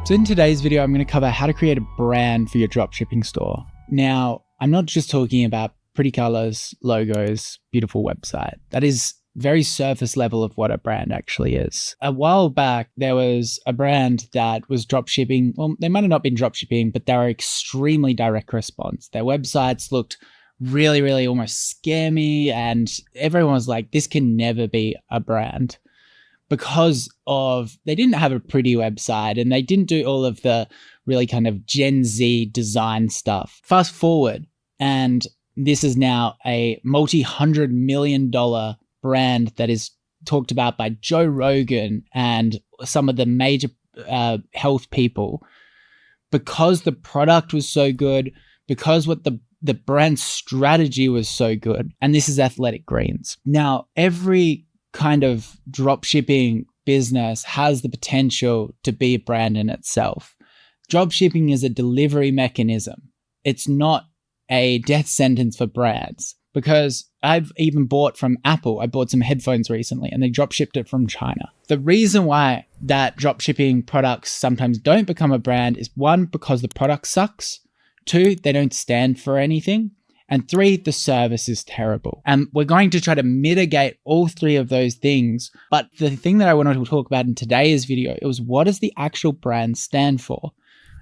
So in today's video, I'm going to cover how to create a brand for your dropshipping store. Now, I'm not just talking about pretty colors, logos, beautiful website. That is very surface level of what a brand actually is. A while back, there was a brand that was dropshipping. Well, they might have not been dropshipping, but they were extremely direct response. Their websites looked really almost scammy, and everyone was like, this can never be a brand. Because of, they didn't have a pretty website and they didn't do all of the really kind of Gen Z design stuff. Fast forward, and this is now a multi-$100 million brand that is talked about by Joe Rogan and some of the major health people, because the product was so good, because what the brand strategy was so good. And this is Athletic Greens. Now, every kind of dropshipping business has the potential to be a brand in itself. Dropshipping is a delivery mechanism. It's not a death sentence for brands, because I've even bought from Apple. I bought some headphones recently and they dropshipped it from China. The reason why that dropshipping products sometimes don't become a brand is 1, because the product sucks. 2, they don't stand for anything. And 3, the service is terrible. And we're going to try to mitigate all 3 of those things. But the thing that I wanted to talk about in today's video, it was, what does the actual brand stand for?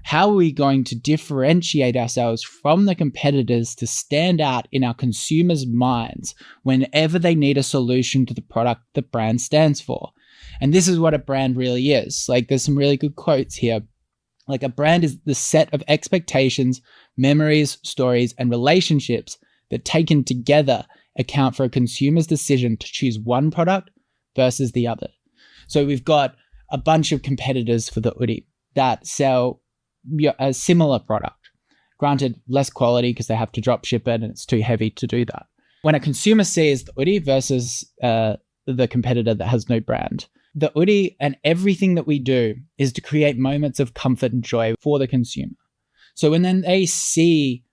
How are we going to differentiate ourselves from the competitors to stand out in our consumers' minds whenever they need a solution to the product the brand stands for? And this is what a brand really is. Like, there's some really good quotes here. Like, a brand is the set of expectations, memories, stories, and relationships that taken together account for a consumer's decision to choose one product versus the other. So we've got a bunch of competitors for the hoodie that sell a similar product. Granted, less quality because they have to drop ship it and it's too heavy to do that. When a consumer sees the hoodie versus the competitor that has no brand, the hoodie and everything that we do is to create moments of comfort and joy for the consumer. So when then they see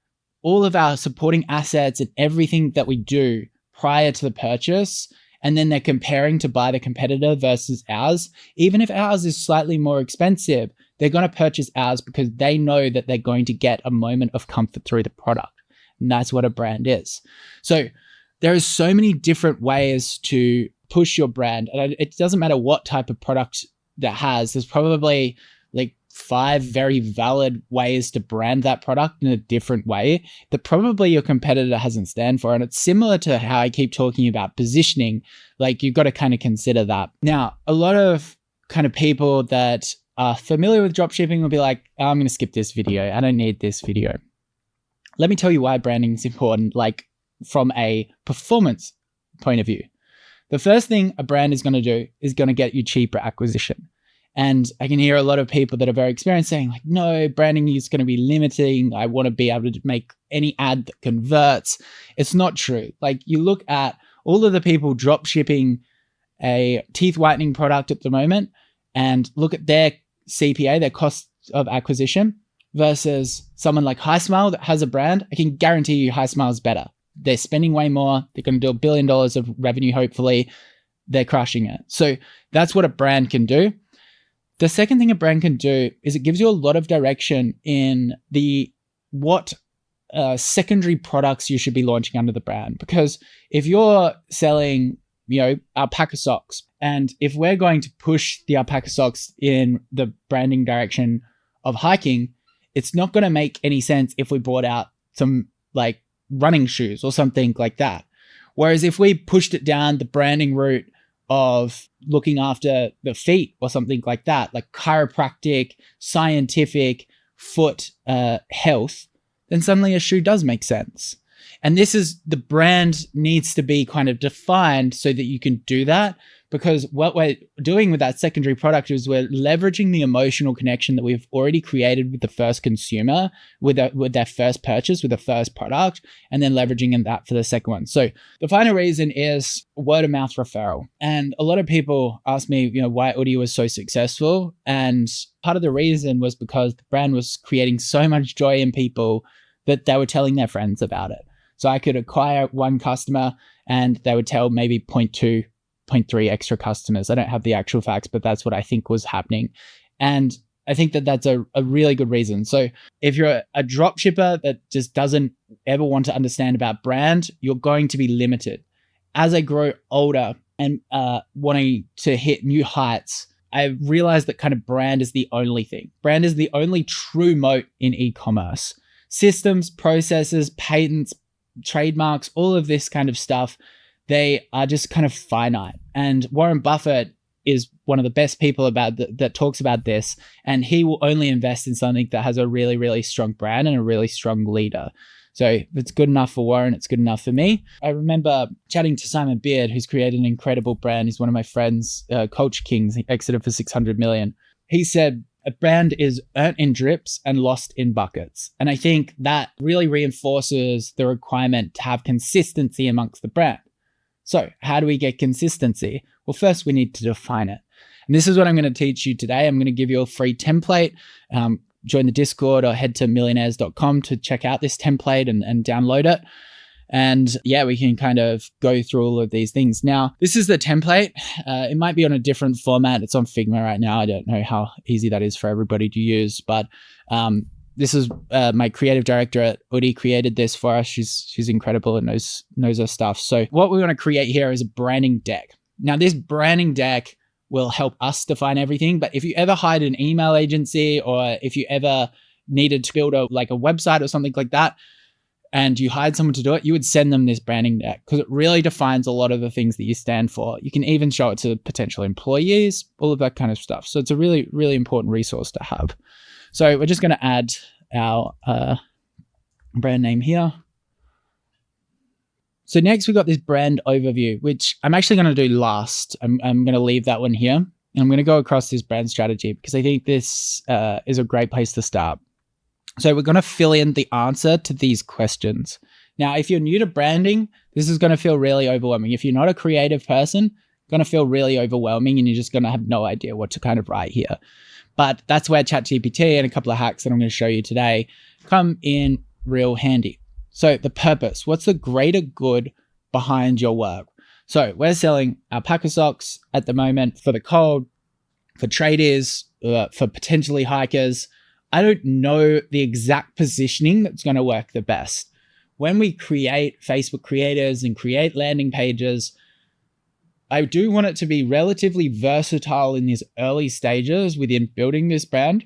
all of our supporting assets and everything that we do prior to the purchase, and then they're comparing to buy the competitor versus ours, even if ours is slightly more expensive, they're going to purchase ours because they know that they're going to get a moment of comfort through the product. And that's what a brand is. So there are so many different ways to push your brand. And it doesn't matter what type of product that has, there's probably like 5 very valid ways to brand that product in a different way that probably your competitor hasn't stand for. And it's similar to how I keep talking about positioning. Like, you've got to kind of consider that. Now, a lot of kind of people that are familiar with dropshipping will be like, oh, I'm going to skip this video. I don't need this video. Let me tell you why branding is important, like from a performance point of view. The first thing a brand is going to do is going to get you cheaper acquisition. And I can hear a lot of people that are very experienced saying like, no, branding is going to be limiting. I want to be able to make any ad that converts. It's not true. Like, you look at all of the people drop shipping a teeth whitening product at the moment and look at their CPA, their cost of acquisition, versus someone like HiSmile that has a brand. I can guarantee you HiSmile is better. They're spending way more. They're going to do $1 billion of revenue, hopefully. They're crushing it. So that's what a brand can do. The second thing a brand can do is it gives you a lot of direction in what secondary products you should be launching under the brand. Because if you're selling, alpaca socks, and if we're going to push the alpaca socks in the branding direction of hiking, it's not going to make any sense if we brought out some like running shoes or something like that. Whereas if we pushed it down the branding route of looking after the feet or something like that, like chiropractic, scientific, foot health, then suddenly a shoe does make sense. And this is, the brand needs to be kind of defined so that you can do that, because what we're doing with that secondary product is we're leveraging the emotional connection that we've already created with the first consumer, with their first purchase, with the first product, and then leveraging in that for the second one. So the final reason is word of mouth referral. And a lot of people ask me, why Oodie was so successful. And part of the reason was because the brand was creating so much joy in people that they were telling their friends about it. So I could acquire one customer and they would tell maybe 0.2, 0.3 extra customers. I don't have the actual facts, but that's what I think was happening. And I think that that's a really good reason. So if you're a drop shipper that just doesn't ever want to understand about brand, you're going to be limited. As I grow older and wanting to hit new heights, I realized that kind of brand is the only thing. Brand is the only true moat in e-commerce. Systems, processes, patents, trademarks, all of this kind of stuff, they are just kind of finite. And Warren Buffett is one of the best people about that talks about this, and he will only invest in something that has a really, really strong brand and a really strong leader. So if it's good enough for Warren, it's good enough for me. I remember chatting to Simon Beard, who's created an incredible brand. He's one of my friends, Culture Kings. He exited for 600 million. He said, a brand is earned in drips and lost in buckets. And I think that really reinforces the requirement to have consistency amongst the brand. So how do we get consistency? Well, first we need to define it. And this is what I'm going to teach you today. I'm going to give you a free template. Join the Discord or head to millionaires.com to check out this template and download it. And yeah, we can kind of go through all of these things. Now, this is the template. It might be on a different format. It's on Figma right now. I don't know how easy that is for everybody to use, but this is my creative director at Udi created this for us. She's incredible and knows her stuff. So what we want to create here is a branding deck. Now, this branding deck will help us define everything. But if you ever hired an email agency, or if you ever needed to build a website or something like that, and you hired someone to do it, you would send them this branding deck because it really defines a lot of the things that you stand for. You can even show it to potential employees, all of that kind of stuff. So it's a really, really important resource to have. So we're just going to add our brand name here. So next we've got this brand overview, which I'm actually going to do last. I'm going to leave that one here. And I'm going to go across this brand strategy because I think this is a great place to start. So we're going to fill in the answer to these questions. Now, if you're new to branding, this is going to feel really overwhelming. If you're not a creative person, it's going to feel really overwhelming and you're just going to have no idea what to kind of write here. But that's where ChatGPT and a couple of hacks that I'm going to show you today come in real handy. So the purpose, what's the greater good behind your work? So we're selling alpaca socks at the moment for the cold, for traders, for potentially hikers. I don't know the exact positioning that's going to work the best. When we create Facebook creators and create landing pages, I do want it to be relatively versatile in these early stages within building this brand,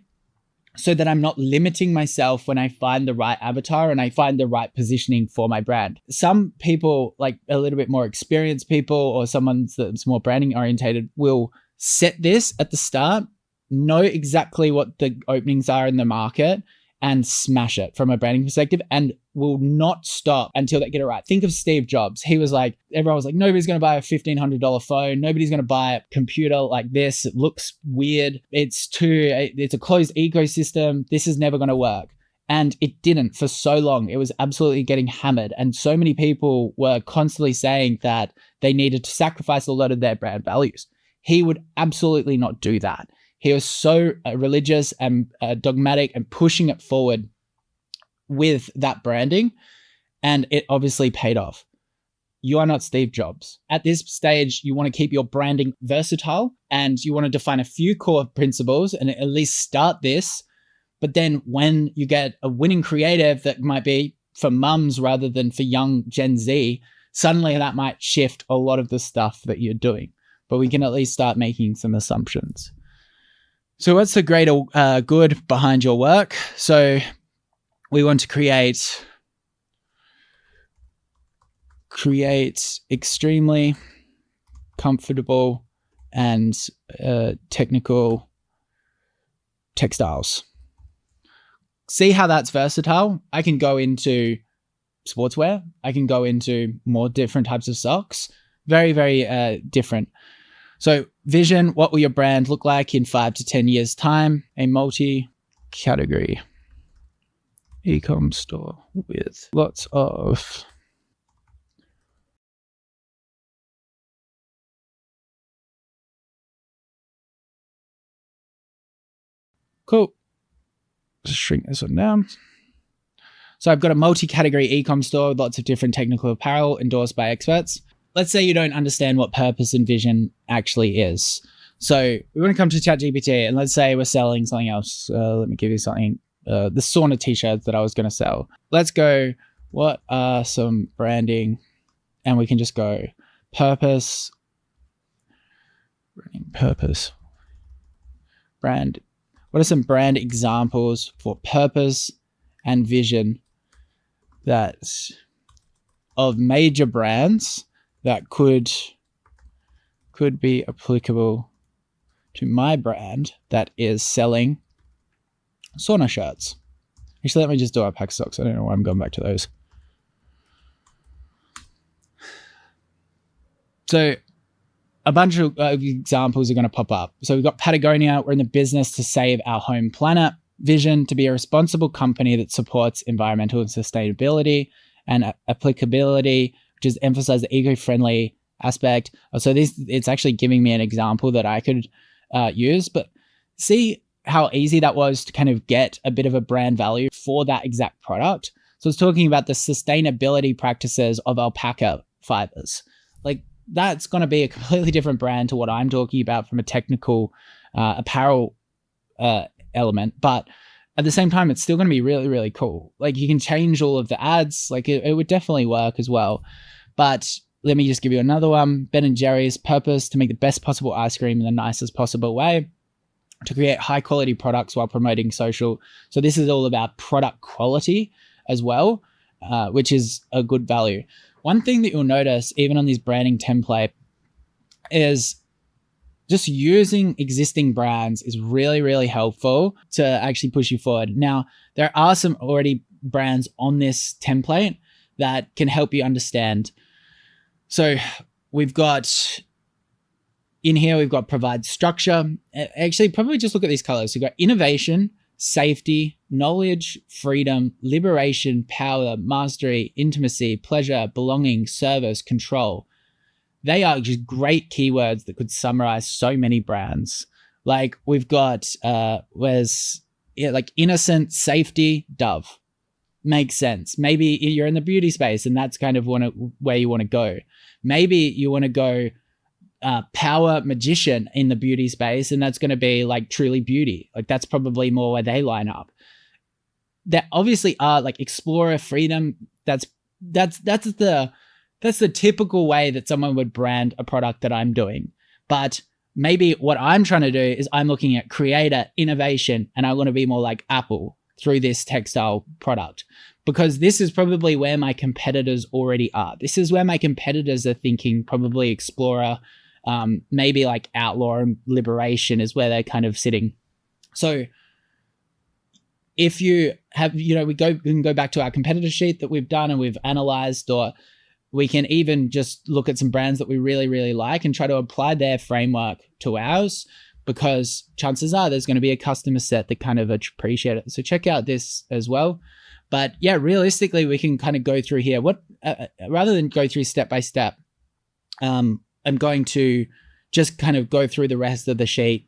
so that I'm not limiting myself when I find the right avatar and I find the right positioning for my brand. Some people, like a little bit more experienced people or someone that's more branding orientated, will set this at the start, know exactly what the openings are in the market and smash it from a branding perspective, and will not stop until they get it right. Think of Steve Jobs. He was like, everyone was like, nobody's going to buy a $1,500 phone. Nobody's going to buy a computer like this. It looks weird. It's a closed ecosystem. This is never going to work. And it didn't for so long. It was absolutely getting hammered. And so many people were constantly saying that they needed to sacrifice a lot of their brand values. He would absolutely not do that. He was so religious and dogmatic and pushing it forward with that branding, and it obviously paid off. You are not Steve Jobs. At this stage, you want to keep your branding versatile and you want to define a few core principles and at least start this. But then when you get a winning creative that might be for mums rather than for young Gen Z, suddenly that might shift a lot of the stuff that you're doing. But we can at least start making some assumptions. So what's the greater good behind your work? So we want to create extremely comfortable and technical textiles. See how that's versatile? I can go into sportswear. I can go into more different types of socks. Very, very different. So vision, what will your brand look like in 5 to 10 years time? A multi-category e-com store with lots of cool. Just shrink this one down. So I've got a multi-category e-com store with lots of different technical apparel endorsed by experts. Let's say you don't understand what purpose and vision actually is. So we want to come to ChatGPT and let's say we're selling something else. Let me give you something. The sauna t-shirts that I was going to sell. Let's go, what are some branding? And we can just go purpose, brand. What are some brand examples for purpose and vision that's of major brands that could be applicable to my brand that is selling sauna shirts? Actually, let me just do our pack stocks. I don't know why I'm going back to those. So a bunch of examples are going to pop up. So we've got Patagonia. We're in the business to save our home planet. Vision, to be a responsible company that supports environmental and sustainability, and applicability, which is emphasize the eco-friendly aspect. So it's actually giving me an example that I could use, but see how easy that was to kind of get a bit of a brand value for that exact product. So it's talking about the sustainability practices of alpaca fibers. Like, that's going to be a completely different brand to what I'm talking about from a technical apparel element. But at the same time, it's still going to be really, really cool. Like, you can change all of the ads. Like, it would definitely work as well. But let me just give you another one. Ben & Jerry's purpose: to make the best possible ice cream in the nicest possible way, to create high quality products while promoting social. So this is all about product quality as well, which is a good value. One thing that you'll notice, even on this branding template, is just using existing brands is really, really helpful to actually push you forward. Now, there are some already brands on this template that can help you understand. So we've got in here, we've got provide structure. Actually, probably just look at these colors. We've got innovation, safety, knowledge, freedom, liberation, power, mastery, intimacy, pleasure, belonging, service, control. They are just great keywords that could summarize so many brands. Like, we've got like innocent, safety, Dove. Makes sense. Maybe you're in the beauty space and that's kind of where you want to go. Maybe you want to go power, magician in the beauty space, and that's going to be like Truly Beauty. Like, that's probably more where they line up. There obviously are like explorer, freedom. That's the typical way that someone would brand a product that I'm doing. But maybe what I'm trying to do is I'm looking at creator, innovation, and I want to be more like Apple through this textile product, because this is probably where my competitors already are. This is where my competitors are thinking, probably explorer, maybe like outlaw and liberation is where they're kind of sitting. So if you have, we can go back to our competitor sheet that we've done and we've analyzed, or we can even just look at some brands that we really, really like and try to apply their framework to ours, because chances are there's going to be a customer set that kind of appreciate it. So check out this as well. But yeah, realistically, we can kind of go through here. Rather than go through step by step, I'm going to just kind of go through the rest of the sheet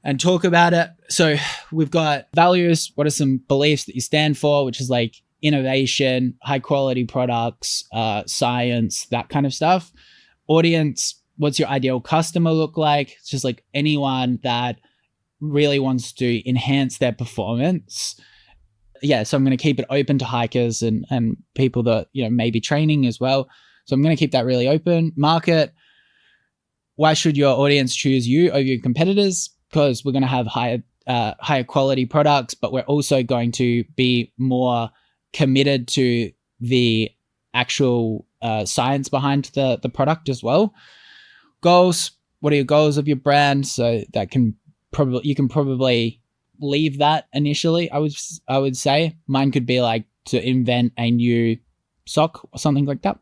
and talk about it. So we've got values. What are some beliefs that you stand for, which is like innovation, high quality products, science, that kind of stuff. Audience, what's your ideal customer look like? It's just like anyone that really wants to enhance their performance. Yeah, so I'm going to keep it open to hikers and people that, maybe training as well. So I'm going to keep that really open. Market, why should your audience choose you over your competitors? Because we're going to have higher quality products, but we're also going to be more committed to the actual science behind the product as well. Goals, what are your goals of your brand? So that you can probably leave that initially. I would say mine could be like to invent a new sock or something like that.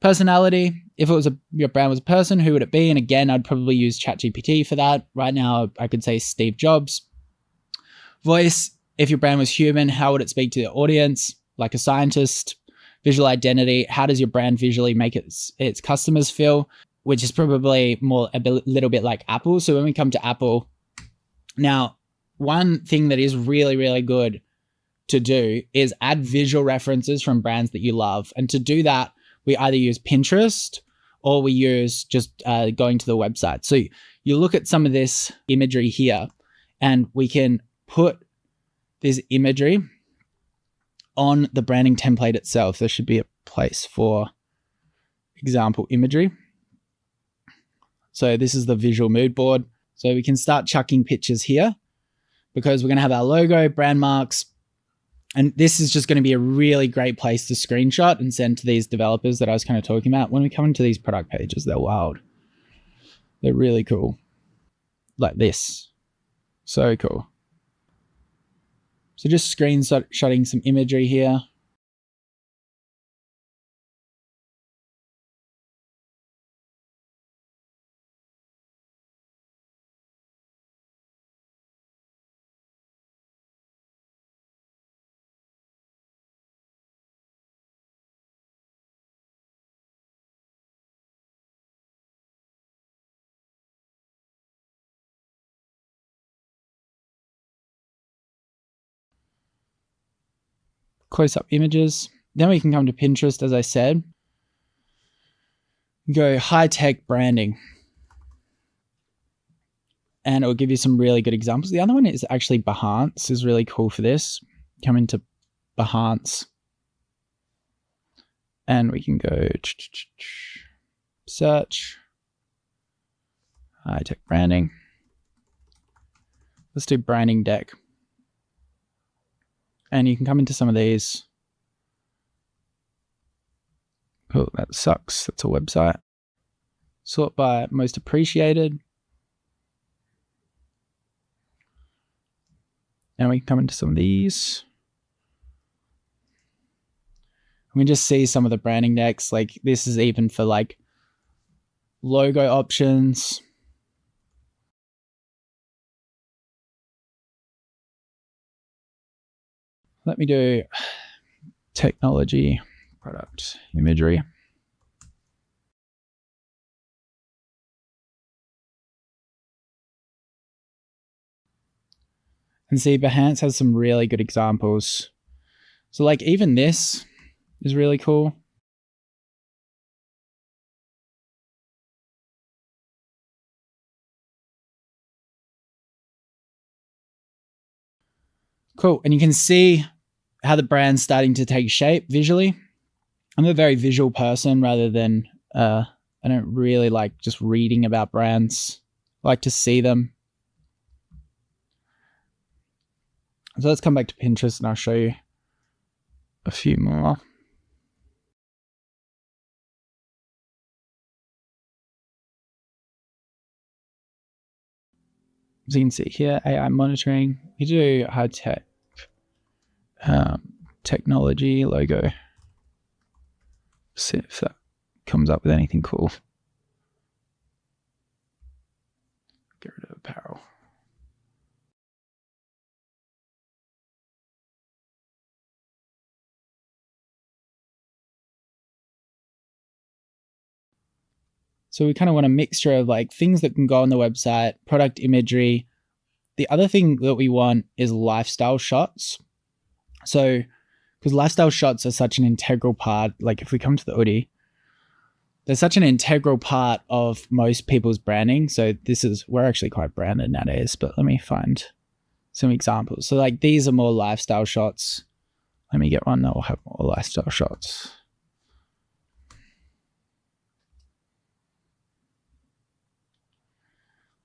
Personality, if it was your brand was a person, who would it be? And again, I'd probably use ChatGPT for that. Right now, I could say Steve Jobs. Voice, if your brand was human, how would it speak to the audience? Like a scientist. Visual identity, how does your brand visually make its customers feel? Which is probably more a little bit like Apple. So when we come to Apple, now, one thing that is really, really good to do is add visual references from brands that you love. And to do that, we either use Pinterest or we use just going to the website. So you look at some of this imagery here, and we can put this imagery on the branding template itself. There should be a place for example imagery. So this is the visual mood board. So we can start chucking pictures here because we're going to have our logo, brand marks, and this is just going to be a really great place to screenshot and send to these developers that I was kind of talking about. When we come into these product pages, they're wild. They're really cool. Like this. So cool. So just screenshotting some imagery here. Close-up images. Then we can come to Pinterest, as I said. Go high-tech branding. And it'll give you some really good examples. The other one is actually Behance is really cool for this. Come into Behance. And we can go search. High-tech branding. Let's do branding deck. And you can come into some of these. Oh, that sucks. That's a website. Sort by most appreciated. And we can come into some of these. We can just see some of the branding decks. Like this is even for like logo options. Let me do technology, product, imagery. And see, Behance has some really good examples. So like even this is really cool. Cool. And you can see how the brand's starting to take shape visually. I'm a very visual person rather than, I don't really like just reading about brands. I like to see them. So let's come back to Pinterest and I'll show you a few more. As you can see here, AI monitoring. You do high tech, technology logo. See if that comes up with anything cool. Get rid of apparel. So we kind of want a mixture of like things that can go on the website, product imagery. The other thing that we want is lifestyle shots. So, because lifestyle shots are such an integral part, like if we come to the Oodie, they're such an integral part of most people's branding. So we're actually quite branded nowadays, but let me find some examples. So like these are more lifestyle shots. Let me get one that will have more lifestyle shots.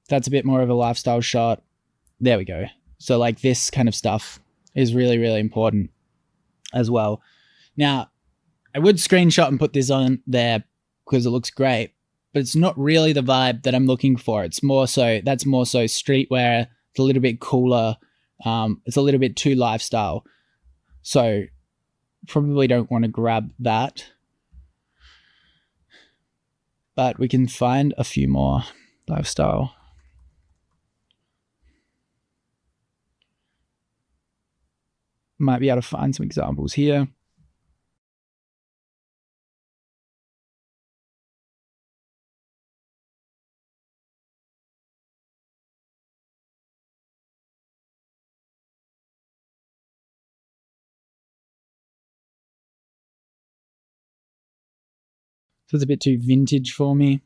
That's a bit more of a lifestyle shot. There we go. So like this kind of stuff is really, really important as well. Now, I would screenshot and put this on there because it looks great, but it's not really the vibe that I'm looking for. That's more so streetwear. It's a little bit cooler. It's a little bit too lifestyle. So probably don't want to grab that. But we can find a few more lifestyle. Might be able to find some examples here. So it's a bit too vintage for me.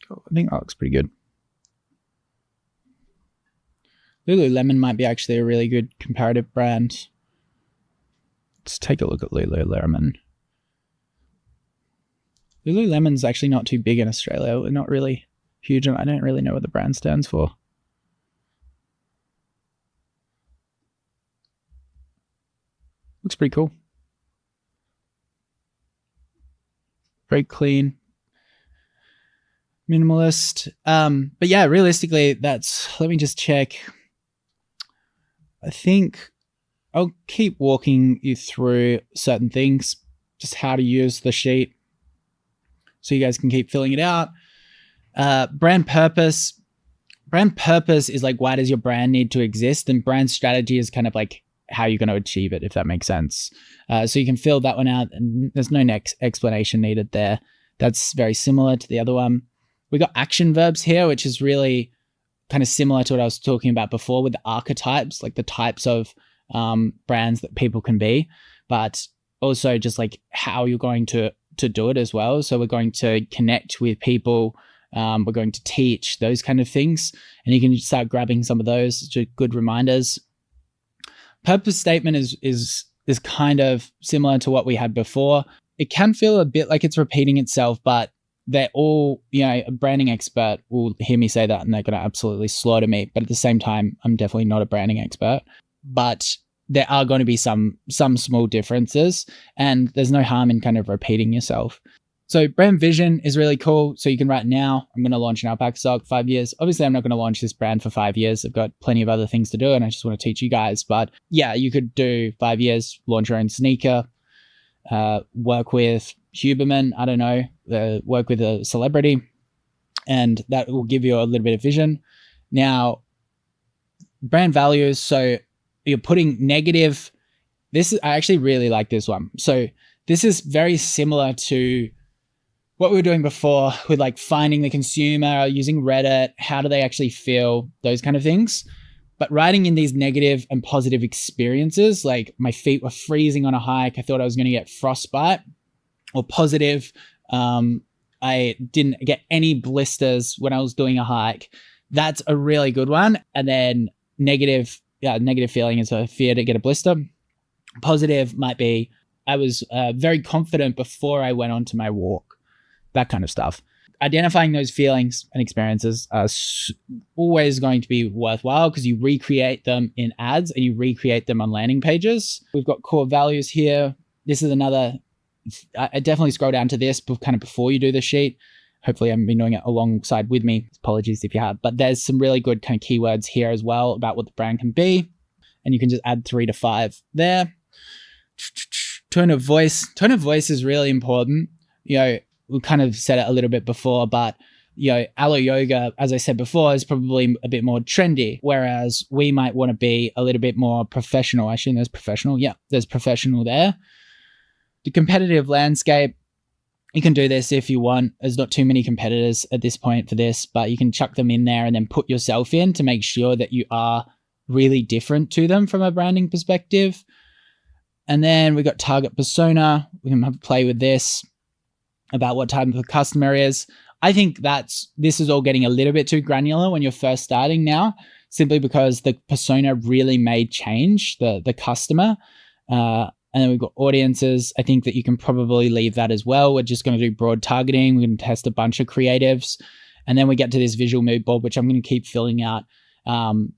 Cool. I think that looks pretty good. Lululemon might be actually a really good comparative brand. Let's take a look at Lululemon. Lululemon's actually not too big in Australia. We're not really huge, and I don't really know what the brand stands for. Looks pretty cool. Very clean. Minimalist. But yeah, realistically, let me just check. I think I'll keep walking you through certain things, just how to use the sheet so you guys can keep filling it out. Brand purpose. Brand purpose is like, why does your brand need to exist? And brand strategy is kind of like how you're going to achieve it, if that makes sense. So you can fill that one out, and there's no next explanation needed there. That's very similar to the other one. We got action verbs here, which is really kind of similar to what I was talking about before with the archetypes, like the types of brands that people can be, but also just like how you're going to do it as well. So we're going to connect with people. We're going to teach, those kind of things. And you can start grabbing some of those to good reminders. Purpose statement is kind of similar to what we had before. It can feel a bit like it's repeating itself, but they're all, a branding expert will hear me say that and they're going to absolutely slaughter me. But at the same time, I'm definitely not a branding expert. But there are going to be some small differences, and there's no harm in kind of repeating yourself. So brand vision is really cool. So you can write, now I'm going to launch an alpaca sock, 5 years. Obviously, I'm not going to launch this brand for 5 years. I've got plenty of other things to do, and I just want to teach you guys. But yeah, you could do 5 years, launch your own sneaker, work with Huberman, I don't know, work with a celebrity, and that will give you a little bit of vision. Now, brand values. So you're putting negative. I actually really like this one. So this is very similar to what we were doing before with like finding the consumer, using Reddit, how do they actually feel, those kind of things. But writing in these negative and positive experiences, like my feet were freezing on a hike, I thought I was going to get frostbite. Or positive, I didn't get any blisters when I was doing a hike. That's a really good one. And then negative feeling is a fear to get a blister. Positive might be, I was very confident before I went on to my walk. That kind of stuff. Identifying those feelings and experiences are always going to be worthwhile because you recreate them in ads and you recreate them on landing pages. We've got core values here. This is another, I definitely scroll down to this kind of before you do the sheet. Hopefully I haven't been doing it alongside with me. Apologies if you have, but there's some really good kind of keywords here as well about what the brand can be. And you can just add 3 to 5 there. Tone of voice. Tone of voice is really important. We kind of said it a little bit before, but Alo Yoga, as I said before, is probably a bit more trendy, whereas we might want to be a little bit more professional. Actually, there's professional. Yeah, there's professional there. The competitive landscape, you can do this if you want. There's not too many competitors at this point for this, but you can chuck them in there and then put yourself in to make sure that you are really different to them from a branding perspective. And then we got target persona. We can have a play with this about what type of customer is. I think this is all getting a little bit too granular when you're first starting now, simply because the persona really may change the customer. And then we've got audiences. I think that you can probably leave that as well. We're just going to do broad targeting. We're going to test a bunch of creatives. And then we get to this visual mood board, which I'm going to keep filling out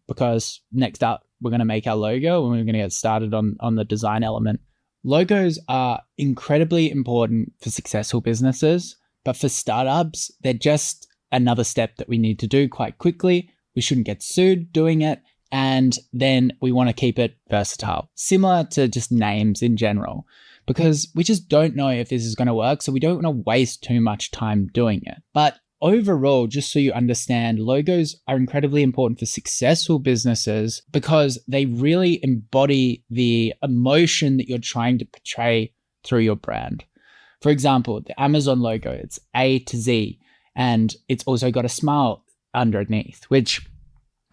because next up, we're going to make our logo and we're going to get started on the design element. Logos are incredibly important for successful businesses, but for startups, they're just another step that we need to do quite quickly. We shouldn't get sued doing it. And then we want to keep it versatile, similar to just names in general, because we just don't know if this is going to work. So we don't want to waste too much time doing it. But overall, just so you understand, logos are incredibly important for successful businesses because they really embody the emotion that you're trying to portray through your brand. For example, the Amazon logo, it's A to Z, and it's also got a smile underneath, which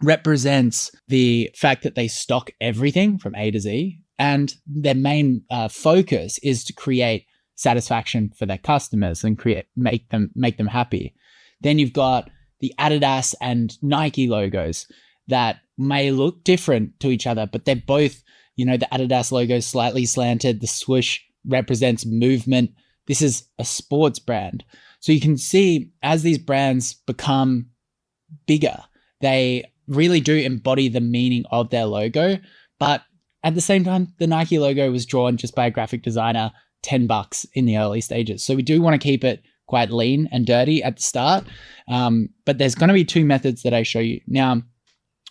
represents the fact that they stock everything from A to Z, and their main focus is to create satisfaction for their customers and make them happy. Then you've got the Adidas and Nike logos that may look different to each other, but they're both, the Adidas logo is slightly slanted. The swoosh represents movement. This is a sports brand. So you can see as these brands become bigger, they really do embody the meaning of their logo. But at the same time, the Nike logo was drawn just by a graphic designer, $10 in the early stages. So we do want to keep it quite lean and dirty at the start. But there's going to be two methods that I show you. Now,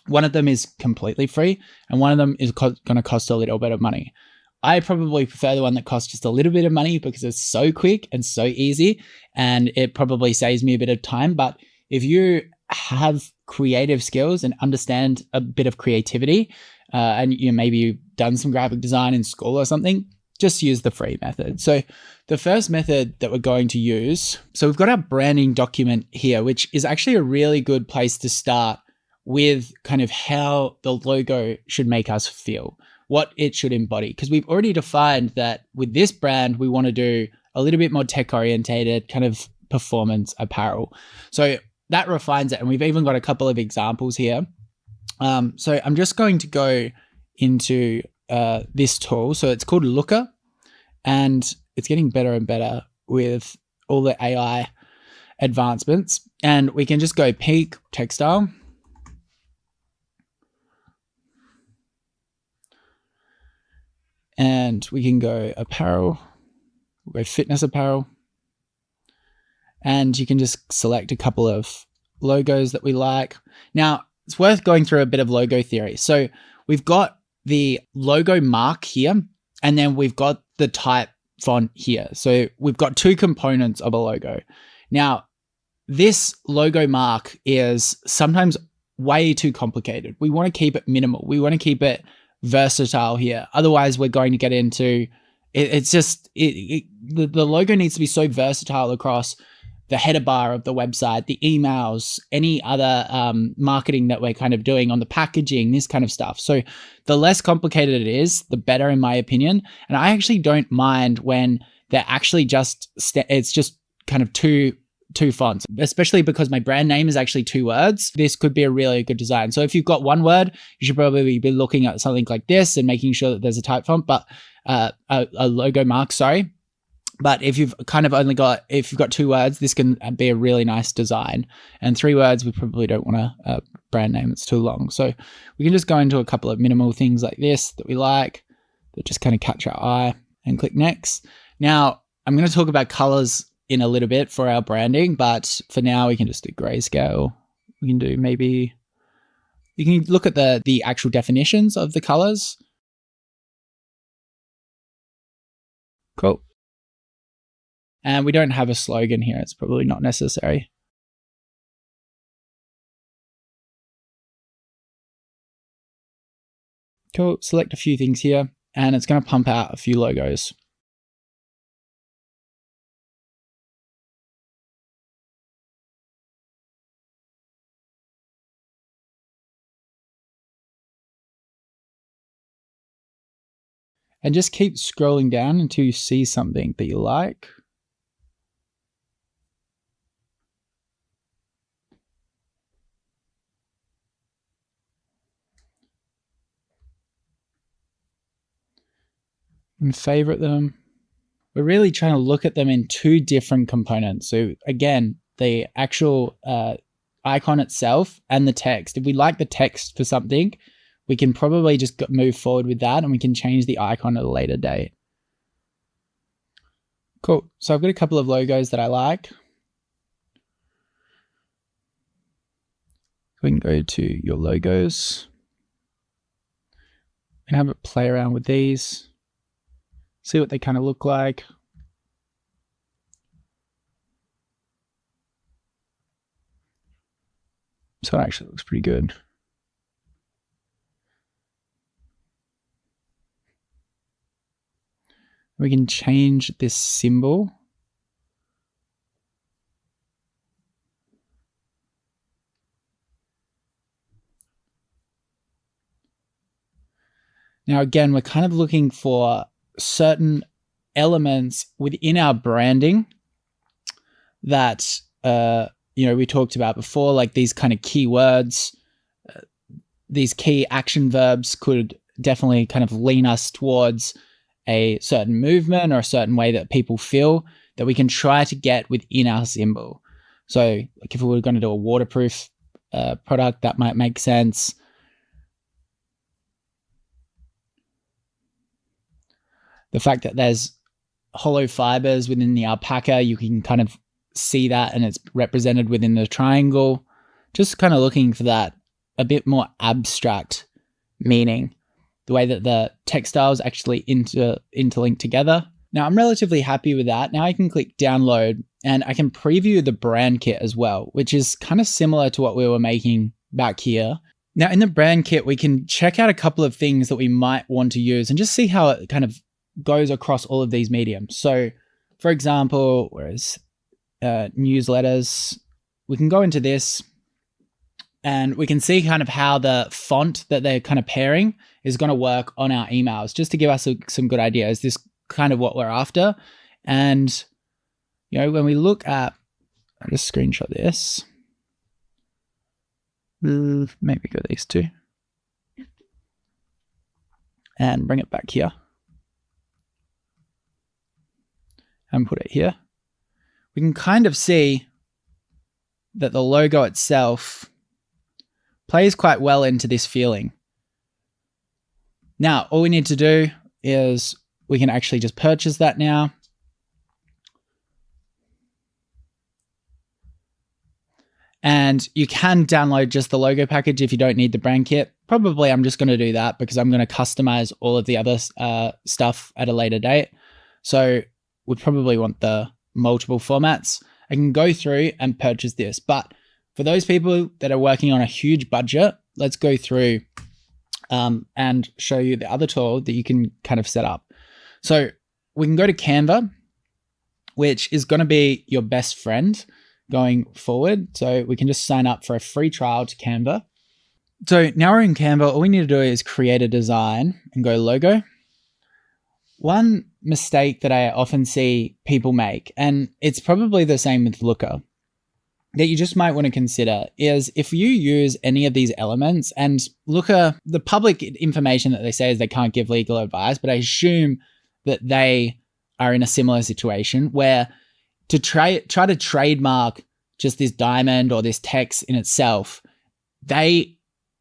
one of them is completely free, and one of them is going to cost a little bit of money. I probably prefer the one that costs just a little bit of money because it's so quick and so easy, and it probably saves me a bit of time. But if you have creative skills and understand a bit of creativity, and maybe you've done some graphic design in school or something, just use the free method. So the first method that we're going to use, so we've got our branding document here, which is actually a really good place to start with kind of how the logo should make us feel, what it should embody. Because we've already defined that with this brand, we want to do a little bit more tech orientated kind of performance apparel. So that refines it. And we've even got a couple of examples here. So I'm just going to go into this tool. So it's called Looker, and it's getting better and better with all the AI advancements. And we can just go peak textile. And we can go apparel, we'll go fitness apparel. And you can just select a couple of logos that we like. Now, it's worth going through a bit of logo theory. So we've got the logo mark here, and then we've got the type font here. So we've got two components of a logo. Now, this logo mark is sometimes way too complicated. We want to keep it minimal. We want to keep it versatile here. Otherwise, we're going to get into the logo needs to be so versatile across the header bar of the website, the emails, any other marketing that we're kind of doing on the packaging, this kind of stuff. So the less complicated it is, the better, in my opinion. And I actually don't mind when they're actually it's just kind of two fonts, especially because my brand name is actually 2 words. This could be a really good design. So if you've got 1 word, you should probably be looking at something like this and making sure that there's a type font, but a logo mark, sorry. But if you've kind of if you've got 2 words, this can be a really nice design. And 3 words, we probably don't want a brand name. It's too long. So we can just go into a couple of minimal things like this that we like, that just kind of catch our eye, and click next. Now, I'm going to talk about colors in a little bit for our branding, but for now we can just do grayscale. We can do you can look at the actual definitions of the colors. Cool. And we don't have a slogan here. It's probably not necessary. Cool. Select a few things here, and it's going to pump out a few logos. And just keep scrolling down until you see something that you like. And favorite them. We're really trying to look at them in 2 different components. So again, the actual icon itself and the text. If we like the text for something, we can probably just move forward with that, and we can change the icon at a later date. Cool. So I've got a couple of logos that I like. We can go to your logos and have a play around with these, see what they kind of look like. So it actually looks pretty good. We can change this symbol. Now, again, we're kind of looking for certain elements within our branding that, we talked about before, like these kind of keywords, these key action verbs could definitely kind of lean us towards a certain movement or a certain way that people feel that we can try to get within our symbol. So like if we were going to do a waterproof product, that might make sense. The fact that there's hollow fibers within the alpaca, you can kind of see that, and it's represented within the triangle. Just kind of looking for that a bit more abstract meaning, the way that the textiles actually interlink together. Now, I'm relatively happy with that. Now I can click download and I can preview the brand kit as well, which is kind of similar to what we were making back here. Now in the brand kit, we can check out a couple of things that we might want to use and just see how it kind of goes across all of these mediums. So for example, whereas newsletters, we can go into this and we can see kind of how the font that they're kind of pairing is going to work on our emails, just to give us some good idea. Is this kind of what we're after? And, when we look at, I'll just screenshot this. Maybe go these two. And bring it back here. And put it here. We can kind of see that the logo itself plays quite well into this feeling. Now, all we need to do is we can actually just purchase that now. And you can download just the logo package if you don't need the brand kit. Probably I'm just going to do that because I'm going to customize all of the other stuff at a later date. So we probably want the multiple formats. I can go through and purchase this. But for those people that are working on a huge budget, let's go through and show you the other tool that you can kind of set up. So we can go to Canva, which is going to be your best friend going forward. So we can just sign up for a free trial to Canva. So now we're in Canva. All we need to do is create a design and go logo. One mistake that I often see people make, and it's probably the same with Looker, that you just might want to consider is if you use any of these elements, and Looker, the public information that they say is they can't give legal advice, but I assume that they are in a similar situation where to try to trademark just this diamond or this text in itself, they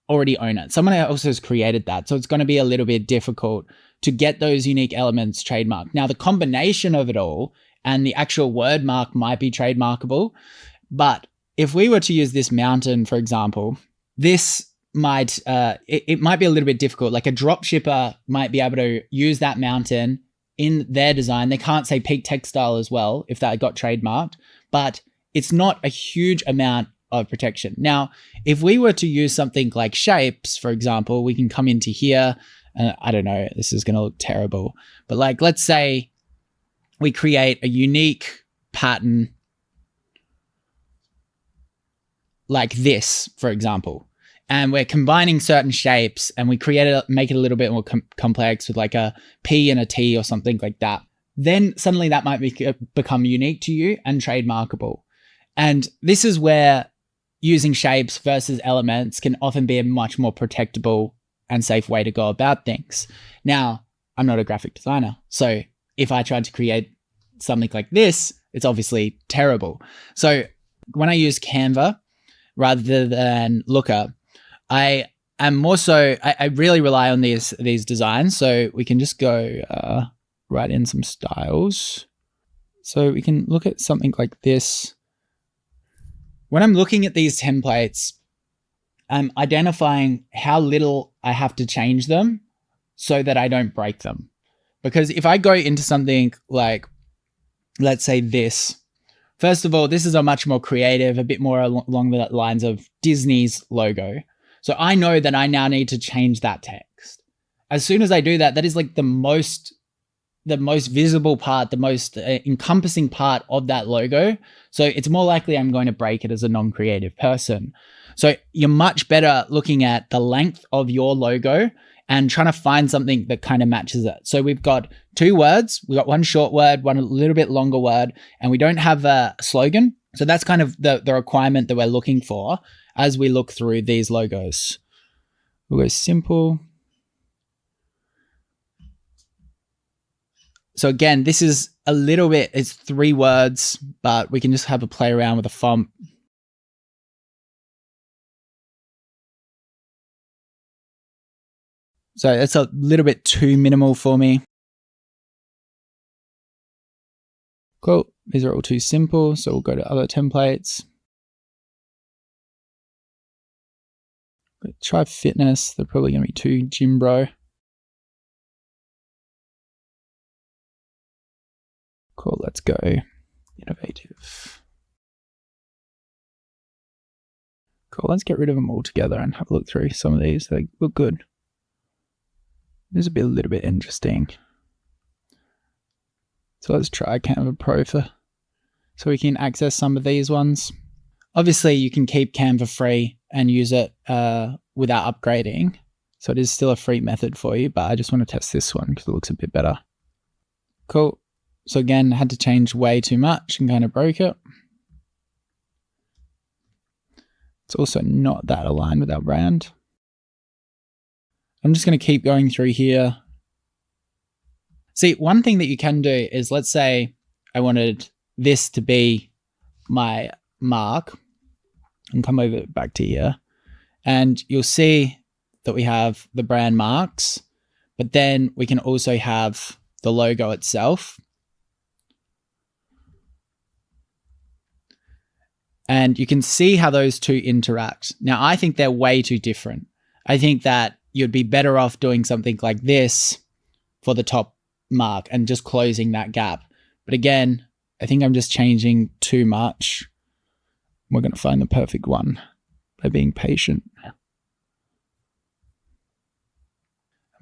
already own it. Someone else has created that. So it's going to be a little bit difficult to get those unique elements trademarked. Now, the combination of it all and the actual word mark might be trademarkable. But if we were to use this mountain, for example, this might, it might be a little bit difficult. Like a drop shipper might be able to use that mountain in their design. They can't say Peak Textile as well if that got trademarked, but it's not a huge amount of protection. Now, if we were to use something like shapes, for example, we can come into here. I don't know, this is going to look terrible, but like, let's say we create a unique pattern like this, for example, and we're combining certain shapes and we make it a little bit more complex with like a P and a T or something like that. Then suddenly that might become unique to you and trademarkable. And this is where using shapes versus elements can often be a much more protectable and safe way to go about things. Now, I'm not a graphic designer, so if I tried to create something like this, it's obviously terrible. So when I use Canva rather than Looker, I am more so, I really rely on these designs. So we can just go write in some styles. So we can look at something like this. When I'm looking at these templates, I'm identifying how little I have to change them so that I don't break them. Because if I go into something like, let's say this, first of all, this is a much more creative, a bit more along the lines of Disney's logo. So I know that I now need to change that text. As soon as I do that, that is like the most visible part, the most encompassing part of that logo. So it's more likely I'm going to break it as a non-creative person. So you're much better looking at the length of your logo and trying to find something that kind of matches it. So we've got 2 words. We've got one short word, one a little bit longer word, and we don't have a slogan. So that's kind of the requirement that we're looking for as we look through these logos. We'll go simple. So again, this is a little bit, it's 3 words, but we can just have a play around with the font. So it's a little bit too minimal for me. Cool. These are all too simple. So we'll go to other templates. Try fitness. They're probably going to be too gym bro. Cool. Let's go innovative. Cool. Let's get rid of them all together and have a look through some of these. They look good. This will be a little bit interesting. So let's try Canva Pro so we can access some of these ones. Obviously, you can keep Canva free and use it without upgrading. So it is still a free method for you, but I just want to test this one because it looks a bit better. Cool. So again, I had to change way too much and kind of broke it. It's also not that aligned with our brand. I'm just going to keep going through here. See, one thing that you can do is, let's say I wanted this to be my mark, and come over back to here, and you'll see that we have the brand marks, but then we can also have the logo itself. And you can see how those two interact. Now, I think they're way too different. I think that you'd be better off doing something like this for the top mark and just closing that gap. But again, I think I'm just changing too much. We're going to find the perfect one by being patient. I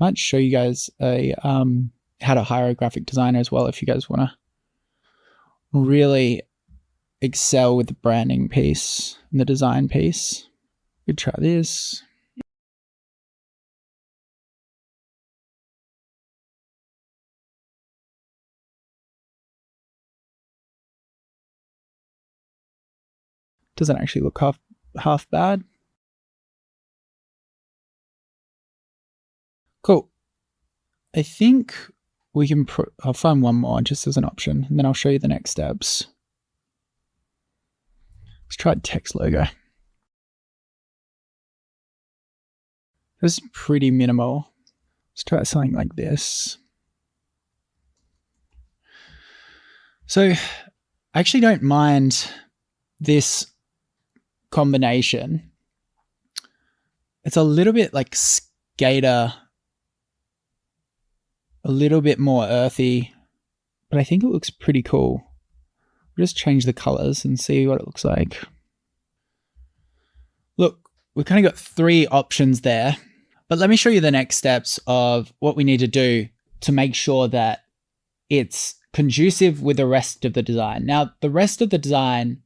might show you guys how to hire a graphic designer as well if you guys want to really excel with the branding piece and the design piece. Could try this. Doesn't actually look half bad. Cool. I think we can, I'll find one more just as an option, and then I'll show you the next steps. Let's try text logo. This is pretty minimal. Let's try something like this. So I actually don't mind this combination. It's a little bit like skater, a little bit more earthy, but I think it looks pretty cool. We'll just change the colors and see what it looks like. Look, we've kind of got 3 options there, but let me show you the next steps of what we need to do to make sure that it's conducive with the rest of the design. Now, the rest of the design,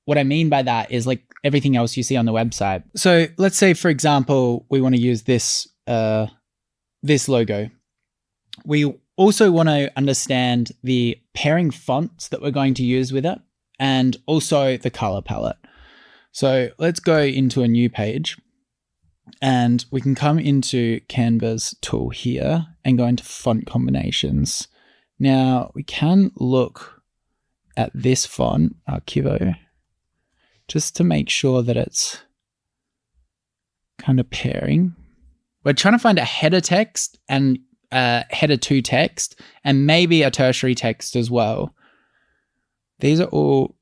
what I mean by that is like everything else you see on the website. So let's say, for example, we want to use this, this logo. We also want to understand the pairing fonts that we're going to use with it, and also the color palette. So let's go into a new page, and we can come into Canva's tool here and go into font combinations. Now we can look at this font, Archivo, just to make sure that it's kind of pairing. We're trying to find a header text and header to text, and maybe a tertiary text as well. These are all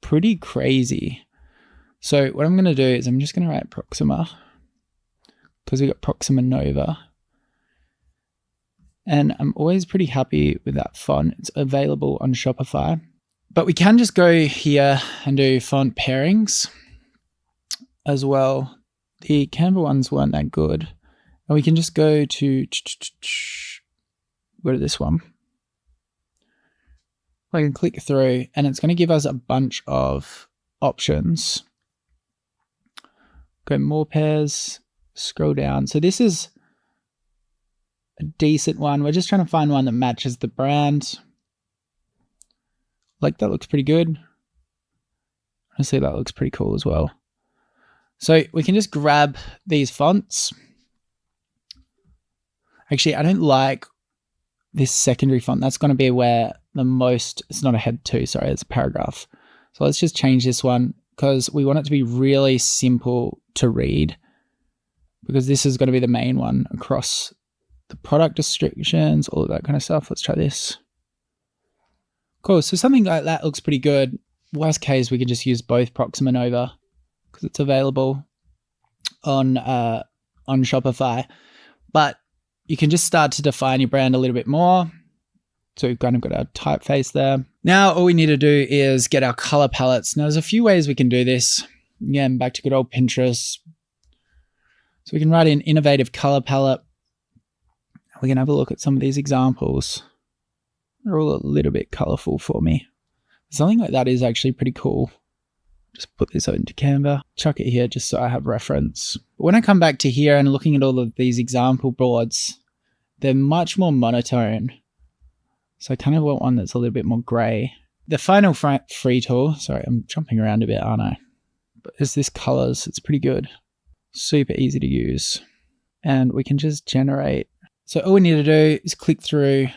pretty crazy. So what I'm going to do is I'm just going to write Proxima, because we got Proxima Nova. And I'm always pretty happy with that font. It's available on Shopify. But we can just go here and do font pairings as well. The Canva ones weren't that good. And we can just go to this one. I can click through, and it's going to give us a bunch of options. Go more pairs, scroll down. So this is a decent one. We're just trying to find one that matches the brand. Like that looks pretty good. Honestly, that looks pretty cool as well. So we can just grab these fonts. Actually, I don't like this secondary font. That's going to be where the most, it's not a head 2, sorry, it's a paragraph. So let's just change this one because we want it to be really simple to read, because this is going to be the main one across the product descriptions, all of that kind of stuff. Let's try this. Cool, so something like that looks pretty good. Worst case, we can just use both Proxima Nova because it's available on Shopify. But you can just start to define your brand a little bit more. So we've kind of got our typeface there. Now all we need to do is get our color palettes. Now there's a few ways we can do this. Again, back to good old Pinterest. So we can write in innovative color palette. We can have a look at some of these examples. They're all a little bit colorful for me. Something like that is actually pretty cool. Just put this into Canva, chuck it here just so I have reference. But when I come back to here and looking at all of these example boards, they're much more monotone. So I kind of want one that's a little bit more gray. The final free tool, sorry, I'm jumping around a bit, aren't I? But is this colors, it's pretty good. Super easy to use. And we can just generate. So all we need to do is click through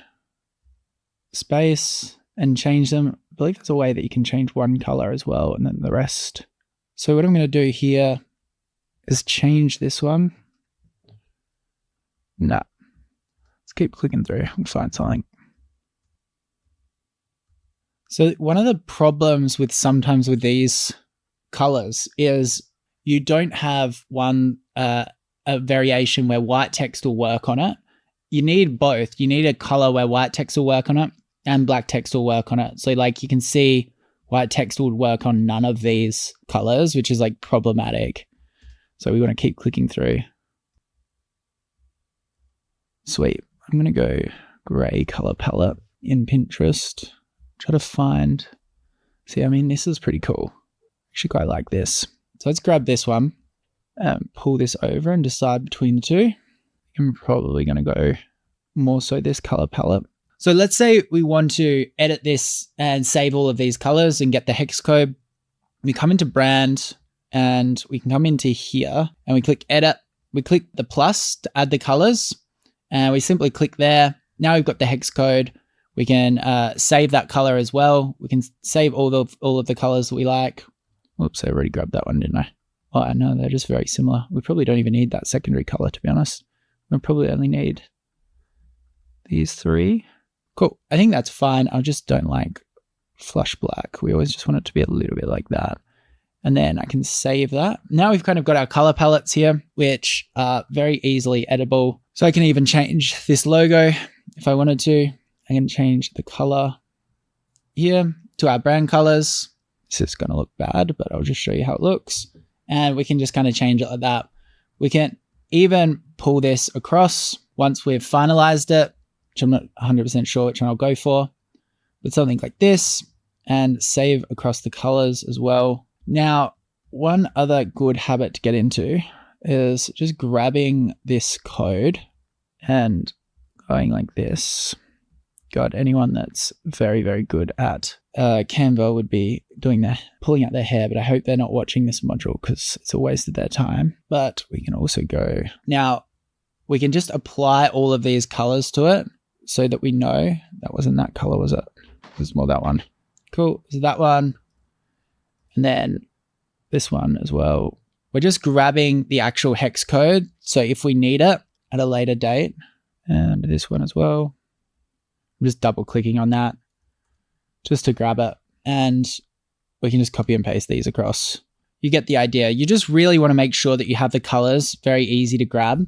space and change them. I believe there's a way that you can change one color as well and then the rest. So what I'm going to do here is change this one. Nah. Let's keep clicking through and find something. So one of the problems with sometimes with these colors is you don't have one a variation where white text will work on it. You need both. You need a color where white text will work on it and black text will work on it. So like you can see white text would work on none of these colors, which is like problematic. So we want to keep clicking through. Sweet. I'm going to go gray color palette in Pinterest. Try to find, see, I mean, this is pretty cool. Actually quite like this. So let's grab this one and pull this over and decide between the two. I'm probably going to go more so this color palette. So let's say we want to edit this and save all of these colors and get the hex code. We come into brand and we can come into here and we click edit. We click the plus to add the colors and we simply click there. Now we've got the hex code. We can save that color as well. We can save all of the colors that we like. Whoops, I already grabbed that one, didn't I? Oh, I know, they're just very similar. We probably don't even need that secondary color, to be honest. We'll probably only need these three. Cool, I think that's fine. I just don't like flush black. We always just want it to be a little bit like that. And then I can save that. Now we've kind of got our color palettes here, which are very easily editable. So I can even change this logo if I wanted to. I can change the color here to our brand colors. This is going to look bad, but I'll just show you how it looks. And we can just kind of change it like that. We can even pull this across once we've finalized it, which I'm not 100% sure which one I'll go for, but something like this, and save across the colors as well. Now, one other good habit to get into is just grabbing this code and going like this. God, anyone that's very, very good at Canva would be doing that, pulling out their hair, but I hope they're not watching this module because it's a waste of their time. But we can also go. Now, we can just apply all of these colors to it so that we know that wasn't that color, was it? It was more that one. Cool, so that one. And then this one as well. We're just grabbing the actual hex code. So if we need it at a later date, and this one as well. I'm just double clicking on that just to grab it, and we can just copy and paste these across. You get the idea. You just really want to make sure that you have the colors very easy to grab